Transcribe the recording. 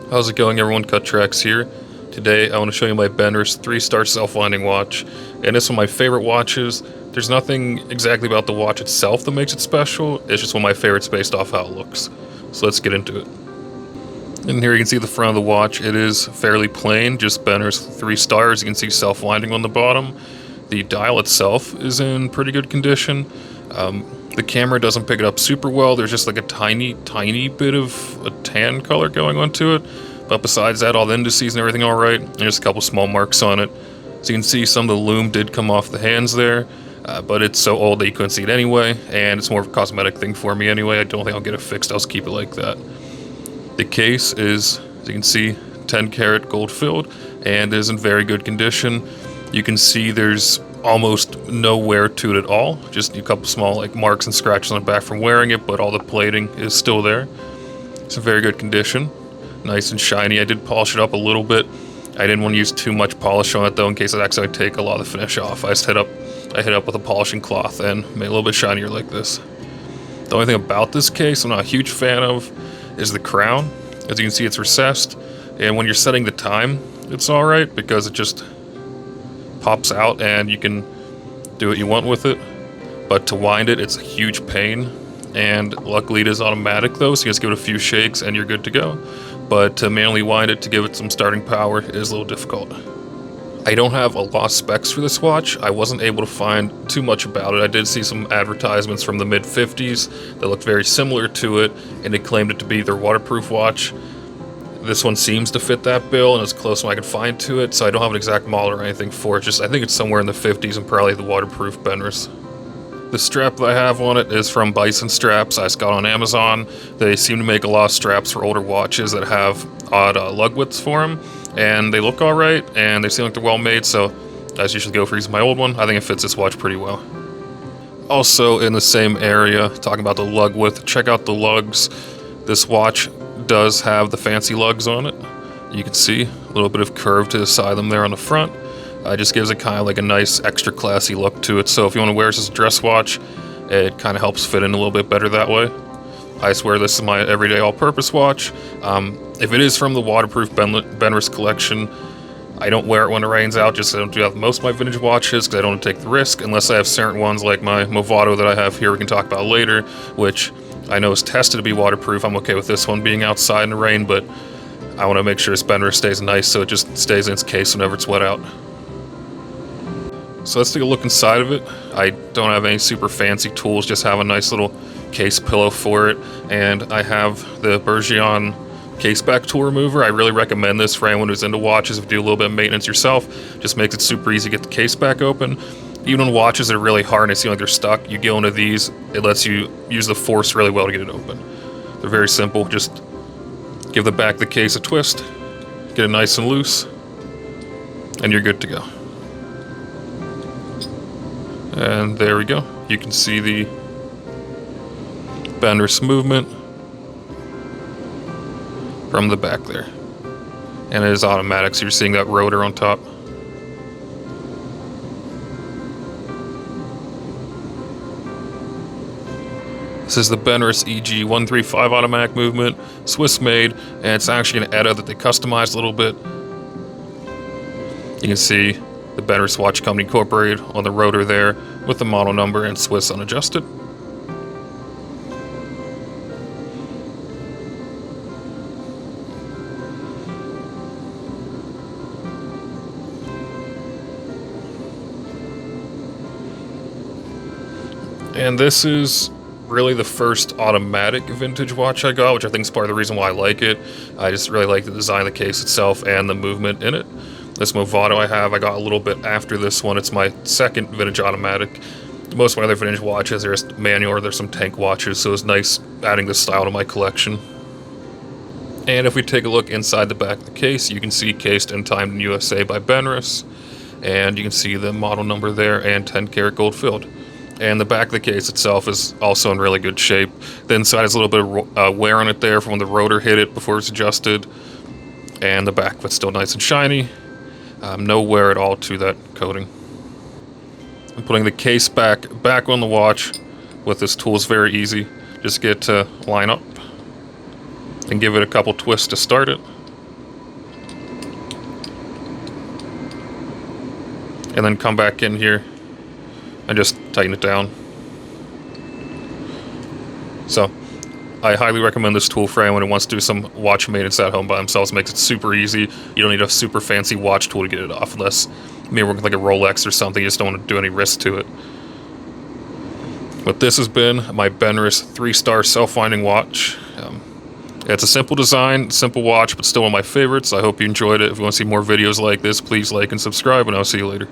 How's it going, everyone? Cut Tracks here. Today I want to show you my Benrus 3-star self-winding watch, and it's one of my favorite watches. There's nothing exactly about the watch itself that makes it special, it's just one of my favorites based off how it looks. So let's get into it. And here you can see the front of the watch. It is fairly plain, just Benrus 3 stars. You can see self-winding on the bottom. The dial itself is in pretty good condition. The camera doesn't pick it up super well. There's just like a tiny bit of a tan color going onto it. But besides that, all the indices and everything alright. And just a couple small marks on it. So you can see some of the lume did come off the hands there. But it's so old that you couldn't see it anyway. And it's more of a cosmetic thing for me anyway. I don't think I'll get it fixed. I'll just keep it like that. The case is, as you can see, 10 karat gold filled and is in very good condition. You can see there's almost no wear to it at all, just a couple small marks and scratches on the back from wearing it, but all the plating is still there. It's in very good condition, nice and shiny. I did polish it up a little bit. I didn't want to use too much polish on it though, in case it actually take a lot of the finish off. I hit up with a polishing cloth and made it a little bit shinier like this. The only thing about this case I'm not a huge fan of is the crown. As you can see, it's recessed, and when you're setting the time, it's alright because it just pops out and you can do what you want with it. But to wind it, it's a huge pain, and luckily it is automatic though, so you just give it a few shakes and you're good to go. But to manually wind it to give it some starting power is a little difficult. I don't have a lot of specs for this watch. I wasn't able to find too much about it. I did see some advertisements from the mid-50s that looked very similar to it, and it claimed it to be their waterproof watch. This one seems to fit that bill, and it's close as I could find to it, so I don't have an exact model or anything for it. Just I think it's somewhere in the 50s and probably the waterproof Benrus. The strap that I have on it is from Bison Straps. I just got on Amazon. They seem to make a lot of straps for older watches that have odd lug widths for them, and they look alright, and they seem like they're well made, so I just usually go for using my old one. I think it fits this watch pretty well. Also in the same area, talking about the lug width, check out the lugs. This watch does have the fancy lugs on it. You can see a little bit of curve to the side of them there on the front. It just gives it kind of like a nice extra classy look to it, so if you want to wear this as a dress watch, it kind of helps fit in a little bit better that way. I swear this is my everyday all-purpose watch. If it is from the waterproof Benrus collection, I don't wear it when it rains out, just so I don't do that with most of my vintage watches, because I don't want to take the risk, unless I have certain ones like my Movado that I have here we can talk about later, which I know is tested to be waterproof. I'm okay with this one being outside in the rain, but I want to make sure this Benrus stays nice so it just stays in its case whenever it's wet out. So let's take a look inside of it. I don't have any super fancy tools, just have a nice little case pillow for it, and I have the Bergeon case back tool remover. I really recommend this for anyone who's into watches. If you do a little bit of maintenance yourself, just makes it super easy to get the case back open. Even on watches that are really hard and they seem like they're stuck, you go into these, it lets you use the force really well to get it open. They're very simple. Just give the back of the case a twist, get it nice and loose, and you're good to go. And there we go. You can see the Benrus movement from the back there. And it is automatic, so you're seeing that rotor on top. This is the Benrus EG135 automatic movement, Swiss made, and it's actually an ETA that they customized a little bit. You can see the Benrus Watch Company Incorporated on the rotor there with the model number and Swiss unadjusted. And this is really the first automatic vintage watch I got, which I think is part of the reason why I like it. I just really like the design of the case itself and the movement in it. This Movado I got a little bit after this one. It's my second vintage automatic. Most of my other vintage watches are just manual, or there's some tank watches, so it's nice adding this style to my collection. And if we take a look inside the back of the case, you can see cased and timed in USA by Benrus, and you can see the model number there and 10 karat gold filled. And the back of the case itself is also in really good shape. The inside has a little bit of wear on it there from when the rotor hit it before it's adjusted, and the back of it's still nice and shiny. No wear at all to that coating. I'm putting the case back on the watch with this tool is very easy. Just get to line up and give it a couple twists to start it, and then come back in here and just tighten it down. So I highly recommend this tool for anyone who wants to do some watch maintenance at home by themselves. It makes it super easy. You don't need a super fancy watch tool to get it off, unless maybe working with like a Rolex or something. You just don't want to do any risk to it. But this has been my Benrus 3-star self-winding watch. It's a simple design, simple watch, but still one of my favorites. I hope you enjoyed it. If you want to see more videos like this, please like and subscribe, and I'll see you later.